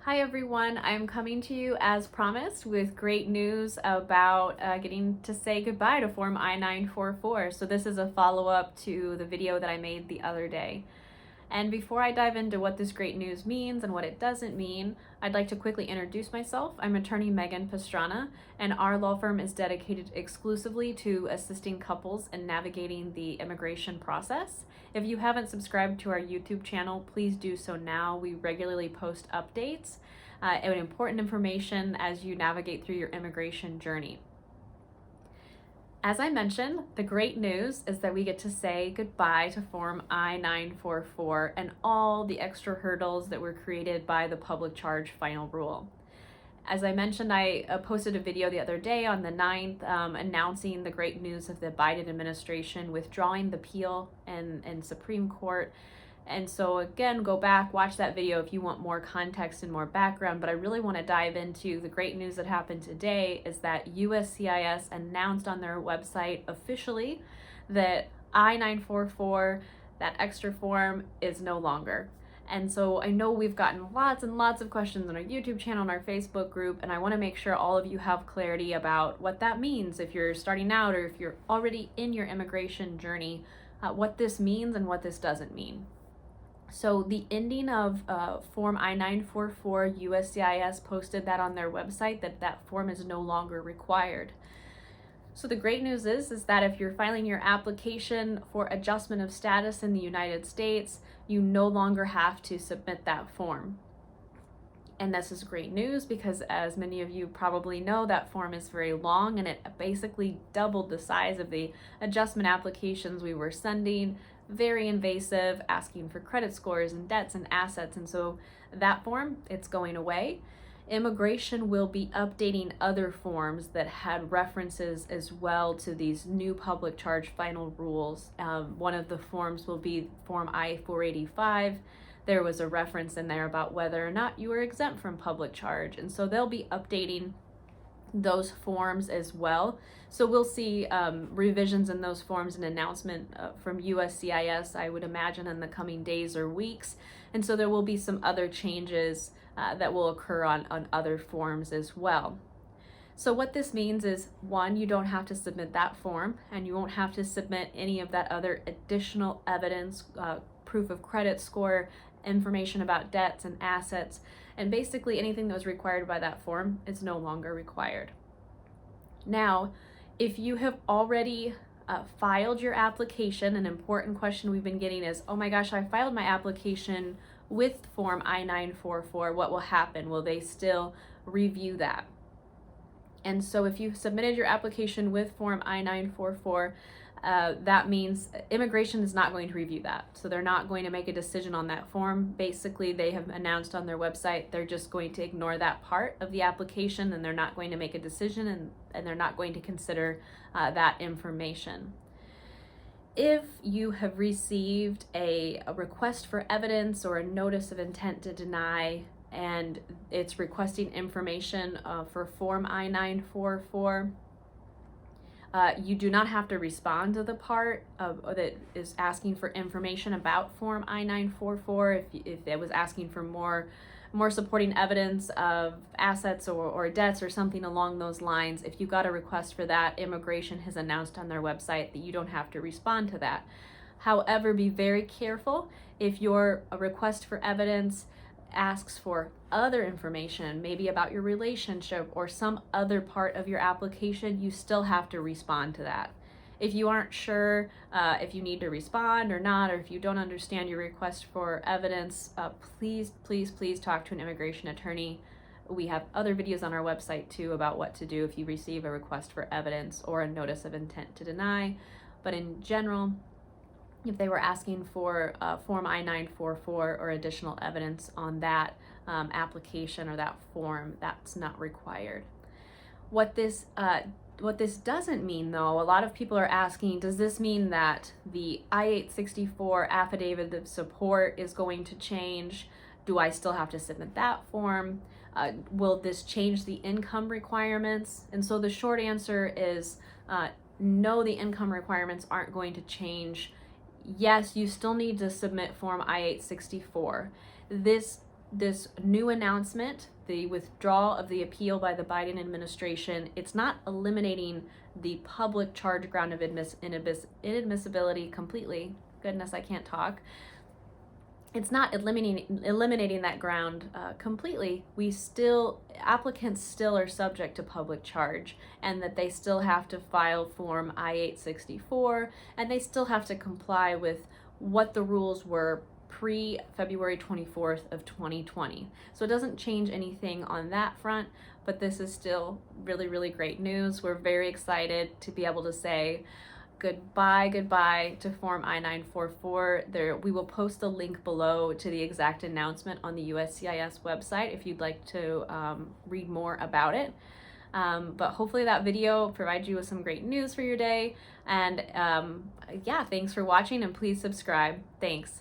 Hi everyone, I'm coming to you as promised with great news about getting to say goodbye to Form I-944. So this is a follow-up to the video that I made the other day. And before I dive into what this great news means and what it doesn't mean, I'd like to quickly introduce myself. I'm attorney McBean Pastrana, and our law firm is dedicated exclusively to assisting couples in navigating the immigration process. If you haven't subscribed to our YouTube channel, please do so now. We regularly post updates and important information as you navigate through your immigration journey. As I mentioned, the great news is that we get to say goodbye to Form I-944 and all the extra hurdles that were created by the public charge final rule. As I mentioned, I posted a video the other day on the 9th announcing the great news of the Biden administration withdrawing the appeal in Supreme Court. And so again, go back, watch that video if you want more context and more background, but I really want to dive into the great news that happened today is that USCIS announced on their website officially that I-944, that extra form, is no longer. And so I know we've gotten lots and lots of questions on our YouTube channel and our Facebook group, and I want to make sure all of you have clarity about what that means if you're starting out or if you're already in your immigration journey, what this means and what this doesn't mean. So the ending of Form I-944, USCIS posted that on their website that form is no longer required. So the great news is that if you're filing your application for adjustment of status in the United States, you no longer have to submit that form. And this is great news because, as many of you probably know, that form is very long and it basically doubled the size of the adjustment applications we were sending. Very invasive, asking for credit scores and debts and assets. And so that form, it's going away. Immigration will be updating other forms that had references as well to these new public charge final rules. One of the forms will be Form I-485. There was a reference in there about whether or not you were exempt from public charge. And so they'll be updating those forms as well. So we'll see revisions in those forms and announcement from USCIS, I would imagine, in the coming days or weeks. And so there will be some other changes that will occur on other forms as well. So what this means is, one, you don't have to submit that form, and you won't have to submit any of that other additional evidence, proof of credit score, information about debts and assets, and basically anything that was required by that form is no longer required. Now, if you have already filed your application, an important question we've been getting is, oh my gosh, I filed my application with Form I-944, what will happen? Will they still review that? And so if you submitted your application with Form I-944, that means immigration is not going to review that. So they're not going to make a decision on that form. Basically, they have announced on their website they're just going to ignore that part of the application, and they're not going to make a decision, and they're not going to consider that information. If you have received a request for evidence or a notice of intent to deny, and it's requesting information for Form I-944, you do not have to respond to the part that is asking for information about Form I-944. If it was asking for more supporting evidence of assets or debts or something along those lines, if you got a request for that, immigration has announced on their website that you don't have to respond to that. However, be very careful if your request for evidence asks for other information, maybe about your relationship or some other part of your application, you still have to respond to that. If you aren't sure if you need to respond or not, or if you don't understand your request for evidence, please talk to an immigration attorney. We have other videos on our website too about what to do if you receive a request for evidence or a notice of intent to deny. But in general, if they were asking for Form I-944 or additional evidence on that application or that form, that's not required. What this doesn't mean, though, a lot of people are asking, does this mean that the I-864 affidavit of support is going to change? Do I still have to submit that form? Will this change the income requirements? And so the short answer is no, the income requirements aren't going to change. Yes, you still need to submit Form I-864. This this new announcement, the withdrawal of the appeal by the Biden administration, it's not eliminating the public charge ground of inadmissibility completely. Goodness, I can't talk. It's not eliminating that ground completely. Applicants still are subject to public charge, and that they still have to file Form I-864, and they still have to comply with what the rules were pre-February 24th of 2020. So it doesn't change anything on that front, but this is still really, really great news. We're very excited to be able to say goodbye to Form I-944. We will post a link below to the exact announcement on the USCIS website if you'd like to read more about it. But hopefully that video provides you with some great news for your day. And yeah, thanks for watching, and please subscribe. Thanks.